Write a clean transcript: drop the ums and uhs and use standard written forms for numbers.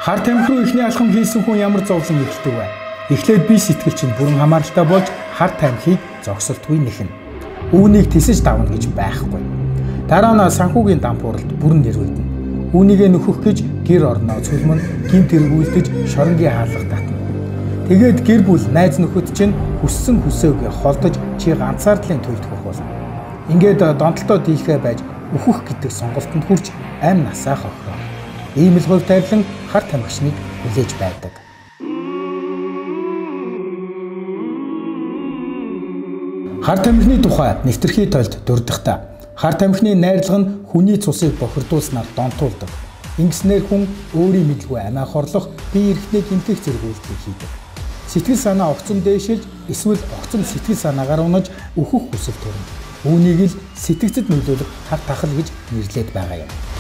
Хар тамхи руу ихний алхам хийсэн хүн ямар зовлон эхэлдэг вэ? Эхлээд бие сэтгэл чинь бүрэн хамааралтай болж хар тамхиг зогсолтгүй нэхнэ. Үүнийг тисэж давна гэж байхгүй. Дараа нь санхүүгийн дампууралд бүрэн нэрвэгдэнэ. Үүнийгээ нөхөх гэж гэр орноо цөлмөн гинт тэргүүлдэж шоронгийн хаалга татна. Тэгээд гэр бүл найз нөхөд чинь хүссэн хүсээгүй холдож чи ганцаардлын төлөвлөх болно. Ингээд донтолтоо дийлхэ байж өөхөх гэдэг сонголтод хүрч амь насаа хохироо. Ийм л хувь тавилан хар тамхичныг хүлээж байдаг. Хар тамхины тухай нэвтрхий тойлд дурдахтаа хар тамхины найрлага нь хүний цусыг бохирдуулснаар донтуулдаг. Ингэснээр хүн өөрийн мэдлгүй амиа хорлох, бие эрхтний гэмтэх зэрэг үйлдэл хийдэг. Сэтгэл санаа огцом дээшилж эсвэл огцом сэтгэл санаагаар унаж өөхөх хүсэл төрнө. Үүнийг л сэтгцэд нөлөөлөх хар тахал гэж нэрлэдэг байгаа юм.